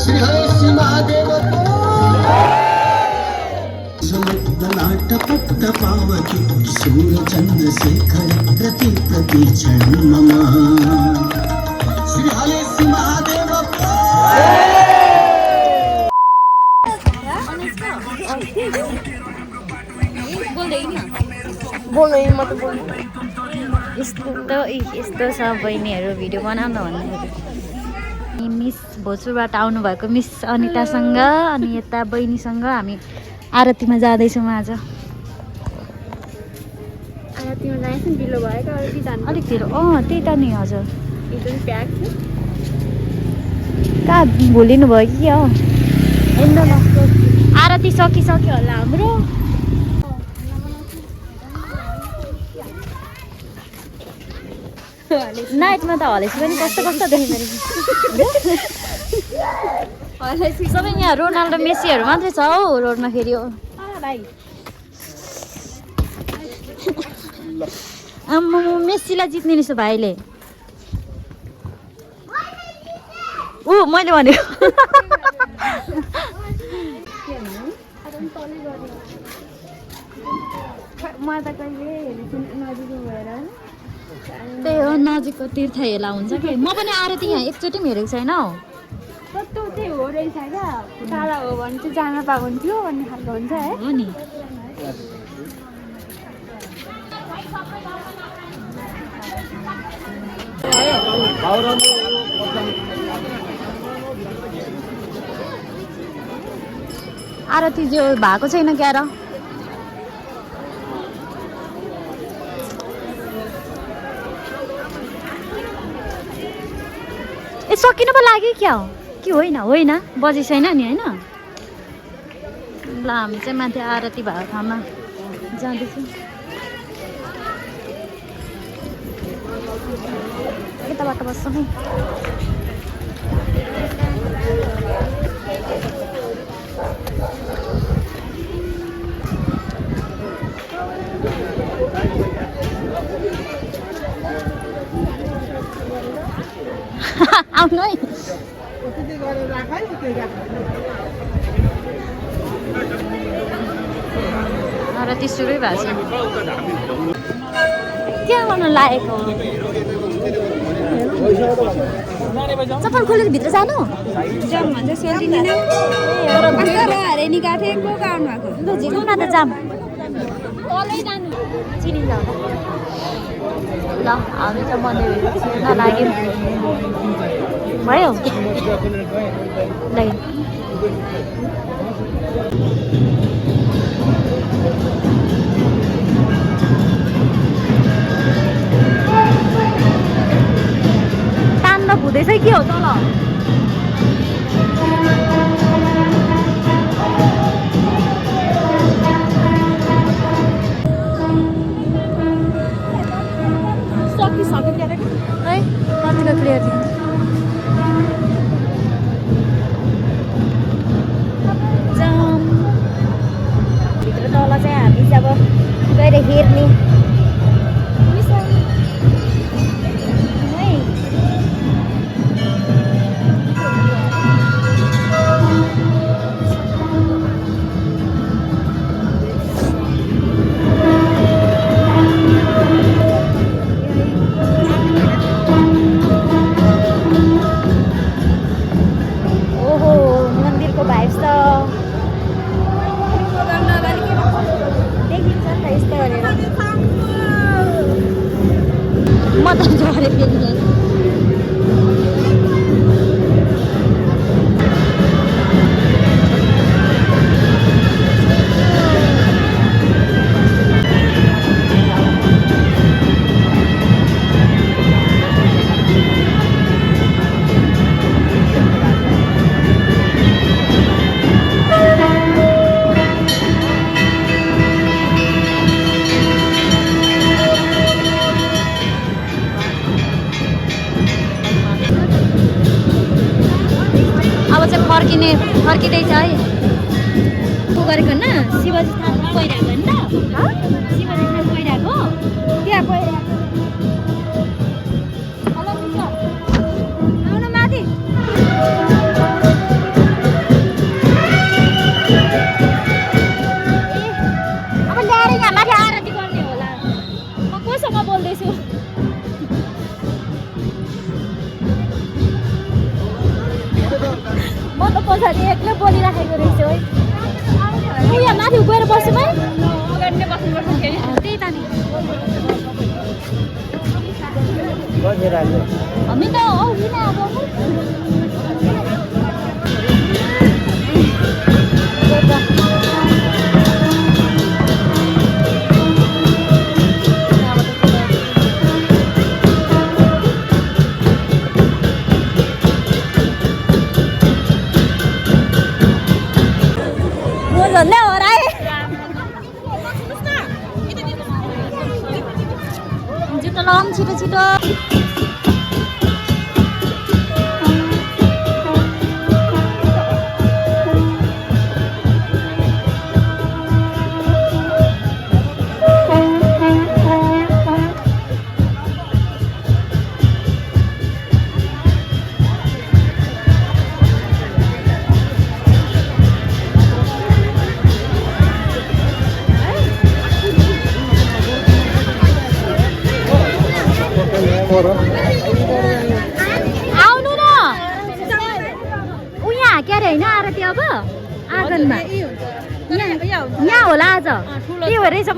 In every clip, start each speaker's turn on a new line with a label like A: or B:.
A: श्री हरि महादेव नाटपट्ट पावकी सूर्यचन्द्रशेखर प्रति प्रति क्षण मम श्री हरि महादेव
B: यस्तो छ बहिनीहरू भिडियो बनाउन भन्दाखेरि मिस भोजपुरबाट आउनुभएको मिस अनितासँग अनि यता बहिनीसँग हामी आरतीमा जाँदैछौँ आज।
C: आरतीमा जाँदैछौँ ढिलो भयो त
B: अलिक ढिलो त्यही त नि हजुर
C: एकदम प्याक छ
B: कहाँ भुलिनु भयो कि आरती सकिसक्यो होला हाम्रो। नाइटमा त हलेसी पनि कस्तो कस्तो देखिँदो रहेछ। सबै यहाँ रोनाल्डो मेसीहरू मात्रै छ हौ रोडमा फेरि हो आम्मा मेसीलाई जित्ने रहेछ भाइले। मैले भनेको त्यही हो नजिकको तीर्थ हेला हुन्छ कि म पनि आरती यहाँ एकचोटि पनि हेरेको छैन हौ।
C: कस्तो चाहिँ हो रहेछ क्या टाढा हो भने चाहिँ जान पाउँथ्यो भन्ने खालको हुन्छ है
B: हो नि। आरती जो भएको छैन क्या र ए सकिनु पो लाग्यो क्या हो कि होइन बजी छैन नि होइन। ल हामी चाहिँ माथि आरती भएको ठाउँमा जाँदैछौँ। यता बाटो बस्छौँ है। आउनु है आरती सुरु भएको छ। के गर्नु लागेको चप्पल खोलेर भित्र जानु
C: जाम भन्छ सोधिदिन हरे निकाठेको काम भएको
B: ल झिक्नु न त जाम तलै जानु चिनिन्छ होला। ल हामी त मन्दिर छिर्न लाग्यौँ भयो ल तान्डव हुँदैछ के हो तल है कतिको क्लियर थियो भित्र तल चाहिँ हामी चाहिँ अब गएर हेर्ने फर्किँदैछ है उ गरेको न शिवजी थान पहिराको नि त शिवजी थान पहिराको त्यहाँ पहिराको आउनु माथि म त पछाडि एक्लै बोलिराखेको रहेछु है यहाँ माथि गएर बस्छु है त्यही त नि हामी त अघि नै अब झन्डै हराए जुत्ता लगाउँ छिटो छिटो आउनु न उहाँ क्या अरे होइन आरती अब आँगनमा यहाँ होला आज के हो रहेछ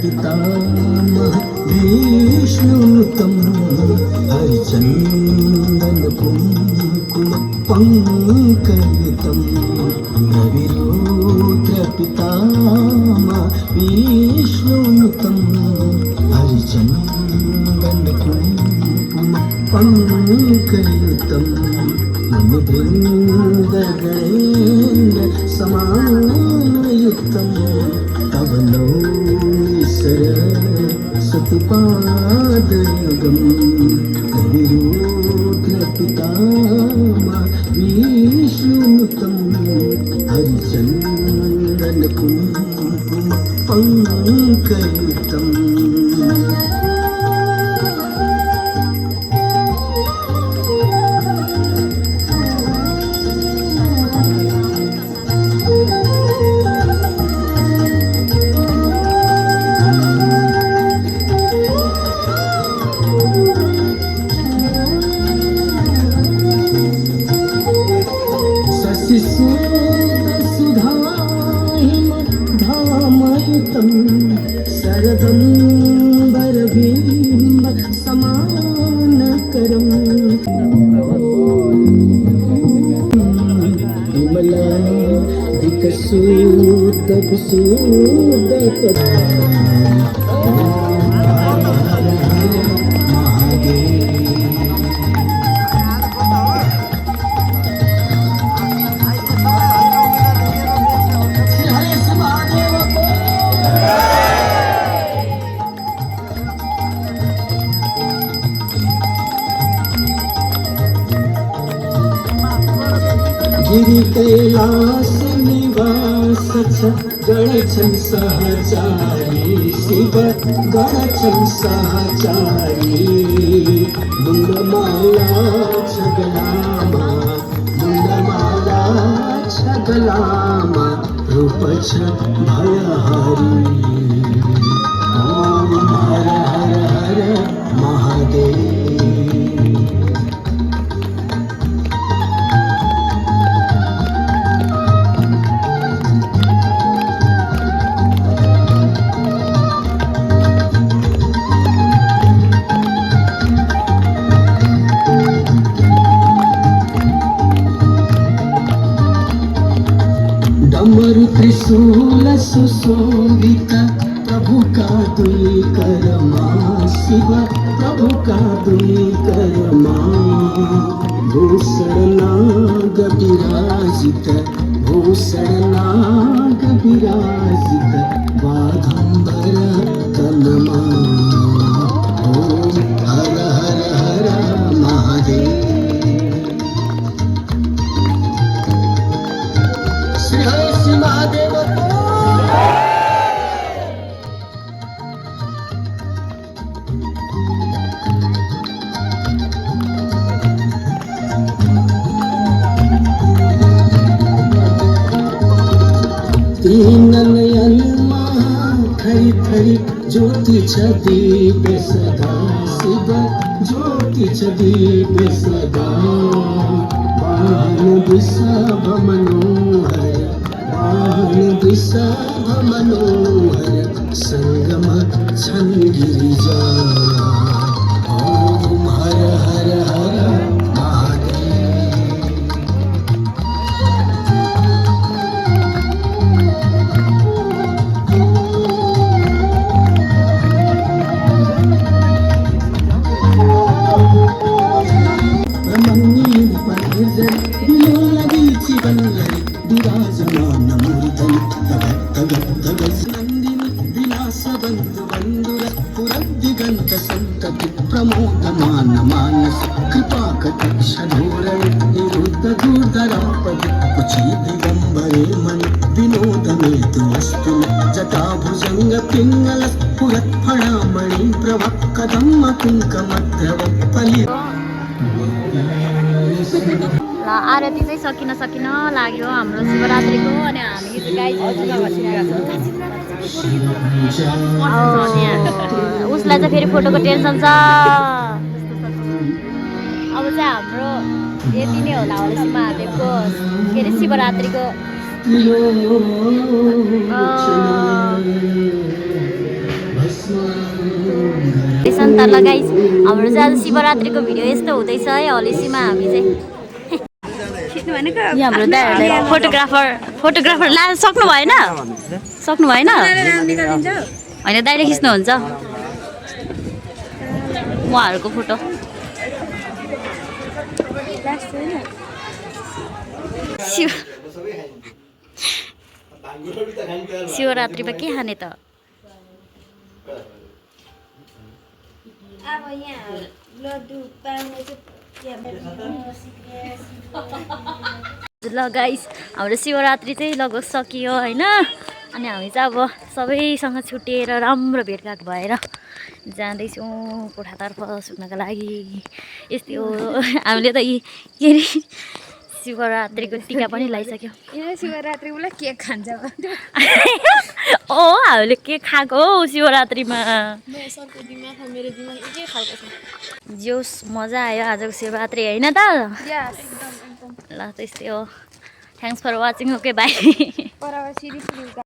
A: पितामह विष्णुतं हरिचन्दन कुङ्कुम पङ्कयुतं रविरुद्र पितामह विष्णुतं हरिचन्दन कुङ्कुम पङ्कयुतं मुनिवृन्दगणेन्द्र समायुक्तं तव सरस्वतीपादयुगं कविरुद्र पितामह विष्णुतं हरिचन्दन कुङ्कुम पङ्कयुतं सुधाहिमधामयुतं शरदम्बरबिम्ब समानकरं विमलादिकसूदकुसूदपत् सच गणछन् सहचारी शिव गणछन् सहचारी मुण्डमाला छगलामा मुण्डमाला छगलामा रूप छ भयहरी ओम हर हर हर महादेव डमरु त्रिशूल सुशोभित प्रभु का दुई करमा शिव प्रभु का दुई करमा भूषण नाग विराजित भूषण नाग विराजित बाघंबर तनमा ओम हर हर हर महादेव श्री हरि श्री महादेव तीन नयनमा खरी खरी ज्योति छ दीप सदा शिव ज्योति छ दीप सदा वाहन वृषभ मनोहर वाहन वृषभ मनोहर संगम छन् गिरिजा ओम हर हर हर विराजमान मूर्धनि नंदिनी विलास बंधु बंधुर पुरदिगंत संतति प्रमोदमान मानस कृपा कटाक्ष धोरण निरुद्ध दूरधरापति कुची दिगंबरे मणि विनोद मेतु वस्तु जटा भुजंग पिंगल पुरत फणामणि प्रभ कदम कुंकमद्रव पलि
B: ल आरती चाहिँ सकिन सकिन लाग्यो हाम्रो शिवरात्रिको अनि हामी उसलाई चाहिँ फेरि फोटोको टेन्सन छ अब चाहिँ हाम्रो यति नै होला होली महादेवको के अरे शिवरात्रिको त लगाइस हाम्रो चाहिँ आज शिवरात्रिको भिडियो यस्तो हुँदैछ है हलेसीमा हामी चाहिँ हाम्रो दाइहरूले फोटोग्राफर लान सक्नु भएन होइन दाइले खिच्नुहुन्छ उहाँहरूको फोटो शिवरात्रिमा के खाने त
C: अब यहाँ लड्डु पाउने
B: ल गाइस हाम्रो शिवरात्रि चाहिँ लगभग सकियो होइन अनि हामी चाहिँ अब सबैसँग छुट्टिएर राम्रो भेटघाट भएर जाँदैछौँ कोठातर्फ सुत्नको लागि यस्तै हो हामीले त के अरे शिवरात्रिको टिका पनि लगाइसक्यो
C: शिवरात्रि उसलाई केक खान्छ
B: ओ हामीले के खाएको हो शिवरात्रिमा जोस मजा आयो आजको शिवरात्रि होइन त ल त्यस्तै हो thanks for watching okay by